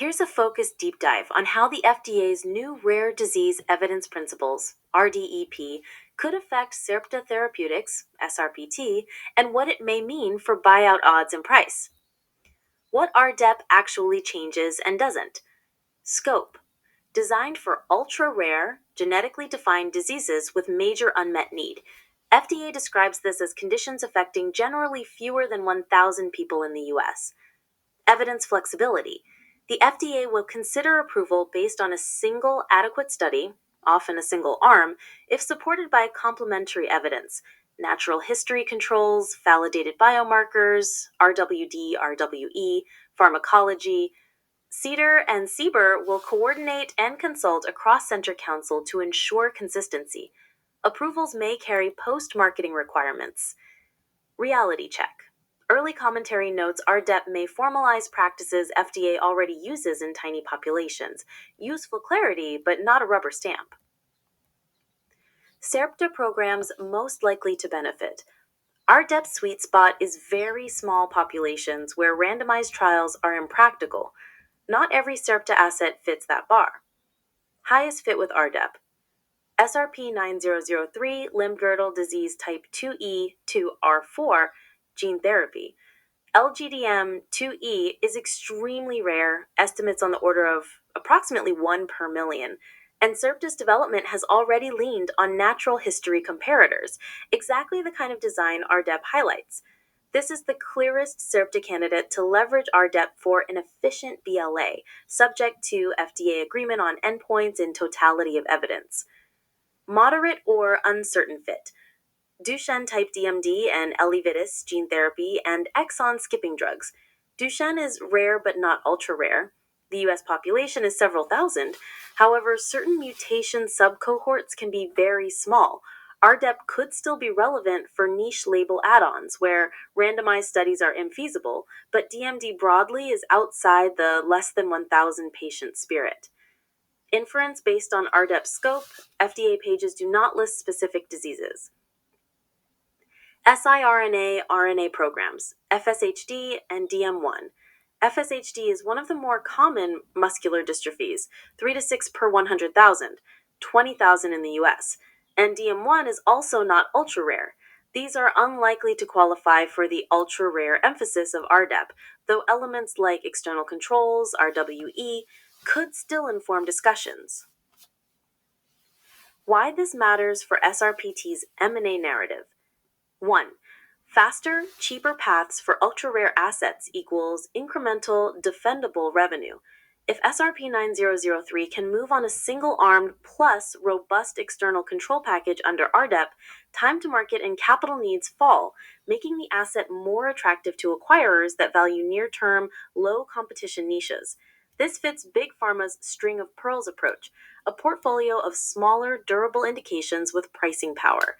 Here's a focused deep dive on how the FDA's new Rare Disease Evidence Principles, RDEP, could affect Sarepta Therapeutics, SRPT, and what it may mean for buyout odds and price. What RDEP actually changes and doesn't. Scope. Designed for ultra-rare, genetically defined diseases with major unmet need. FDA describes this as conditions affecting generally fewer than 1,000 people in the US. Evidence flexibility. The FDA will consider approval based on a single adequate study, often a single arm, if supported by complementary evidence, natural history controls, validated biomarkers, RWD, RWE, pharmacology. CDER and CBER will coordinate and consult a cross-center council to ensure consistency. Approvals may carry post-marketing requirements. Reality check. Early commentary notes RDEP may formalize practices FDA already uses in tiny populations. Useful clarity, but not a rubber stamp. Sarepta programs most likely to benefit. RDEP's sweet spot is very small populations where randomized trials are impractical. Not every Sarepta asset fits that bar. Highest fit with RDEP. SRP 9003, limb-girdle disease type 2E to R4, gene therapy. LGDM 2E is extremely rare, estimates on the order of approximately 1 per million, and Sarepta's development has already leaned on natural history comparators, exactly the kind of design RDEP highlights. This is the clearest Sarepta candidate to leverage RDEP for an efficient BLA, subject to FDA agreement on endpoints and totality of evidence. Moderate or uncertain fit. Duchenne type DMD and Elevidys gene therapy and exon skipping drugs. Duchenne is rare but not ultra rare. The US population is several thousand. However, certain mutation subcohorts can be very small. RDEP could still be relevant for niche label add-ons where randomized studies are infeasible, but DMD broadly is outside the less than 1,000 patient spirit. Inference based on RDEP scope, FDA pages do not list specific diseases. siRNA RNA programs, FSHD and DM1. FSHD is one of the more common muscular dystrophies, 3 to 6 per 100,000, 20,000 in the US, and DM1 is also not ultra-rare. These are unlikely to qualify for the ultra-rare emphasis of RDEP, though elements like external controls, RWE, could still inform discussions. Why this matters for SRPT's M&A narrative. 1. Faster, cheaper paths for ultra-rare assets equals incremental, defendable revenue. If SRP 9003 can move on a single-armed plus robust external control package under RDEP, time to market and capital needs fall, making the asset more attractive to acquirers that value near-term, low-competition niches. This fits Big Pharma's string of pearls approach, a portfolio of smaller, durable indications with pricing power.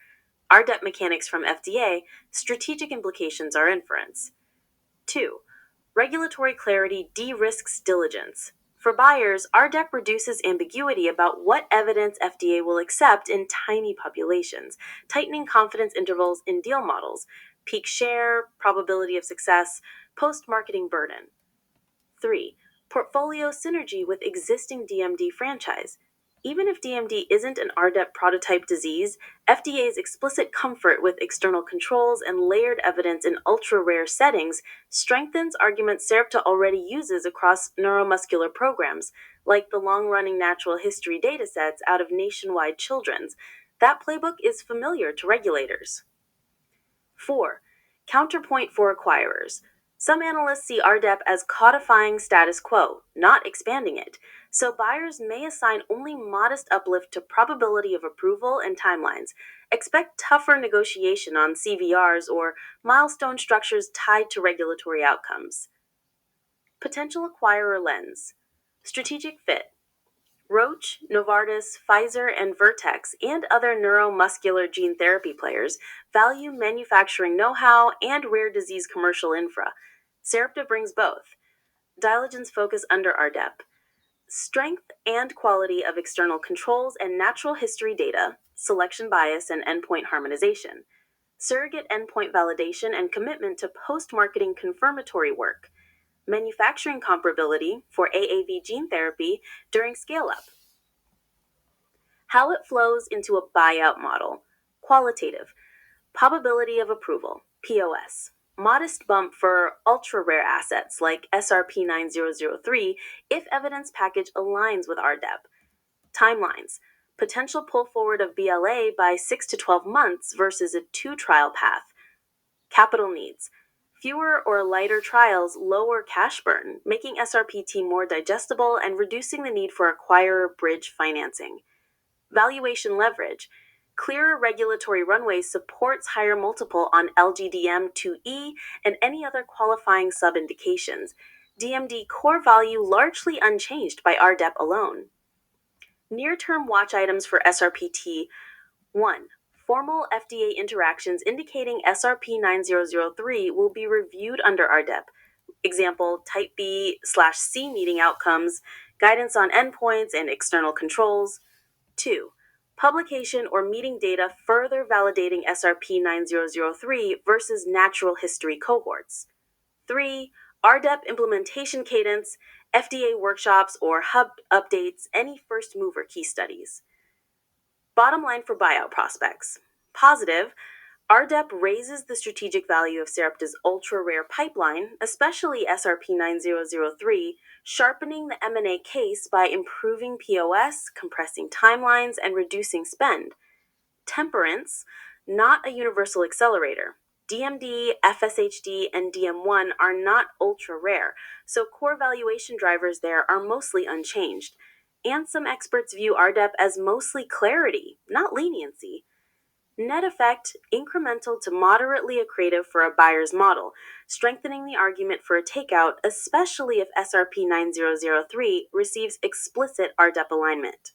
RDEP mechanics from FDA, strategic implications are inference. 2. Regulatory clarity de-risks diligence. For buyers, RDEP reduces ambiguity about what evidence FDA will accept in tiny populations, tightening confidence intervals in deal models, peak share, probability of success, post-marketing burden. 3. Portfolio synergy with existing DMD franchise. Even if DMD isn't an RDEP prototype disease, FDA's explicit comfort with external controls and layered evidence in ultra-rare settings strengthens arguments Sarepta already uses across neuromuscular programs, like the long-running natural history datasets out of Nationwide Children's. That playbook is familiar to regulators. 4. Counterpoint for acquirers. Some analysts see RDEP as codifying status quo, not expanding it, so buyers may assign only modest uplift to probability of approval and timelines. Expect tougher negotiation on CVRs or milestone structures tied to regulatory outcomes. Potential acquirer lens. Strategic fit. Roche, Novartis, Pfizer, and Vertex, and other neuromuscular gene therapy players value manufacturing know-how and rare disease commercial infra. Sarepta brings both. Diligence focus under RDEP. Strength and quality of external controls and natural history data, selection bias and endpoint harmonization. Surrogate endpoint validation and commitment to post-marketing confirmatory work. manufacturing comparability for AAV gene therapy during scale-up. How it flows into a buyout model. Qualitative, probability of approval, POS. Modest bump for ultra-rare assets like SRP-9003 if evidence package aligns with RDEP. Timelines, potential pull forward of BLA by 6 to 12 months versus a 2-trial path. Capital needs, fewer or lighter trials lower cash burn, making SRPT more digestible and reducing the need for acquirer bridge financing. Valuation leverage, clearer regulatory runway supports higher multiple on LGDM2E and any other qualifying sub-indications. DMD core value largely unchanged by RDEP alone. Near-term watch items for SRPT. 1. Formal FDA interactions indicating SRP-9003 will be reviewed under RDEP. Example, Type B/C meeting outcomes, guidance on endpoints and external controls. 2. Publication or meeting data further validating SRP-9003 versus natural history cohorts. 3. RDEP implementation cadence, FDA workshops or hub updates, any first mover key studies. Bottom line for buyout prospects. Positive, RDEP raises the strategic value of Sarepta's ultra-rare pipeline, especially SRP-9003, sharpening the M&A case by improving POS, compressing timelines, and reducing spend. Temperance, not a universal accelerator. DMD, FSHD, and DM1 are not ultra-rare, so core valuation drivers there are mostly unchanged. And some experts view RDEP as mostly clarity, not leniency. Net effect, incremental to moderately accretive for a buyer's model, strengthening the argument for a takeout, especially if SRP-9003 receives explicit RDEP alignment.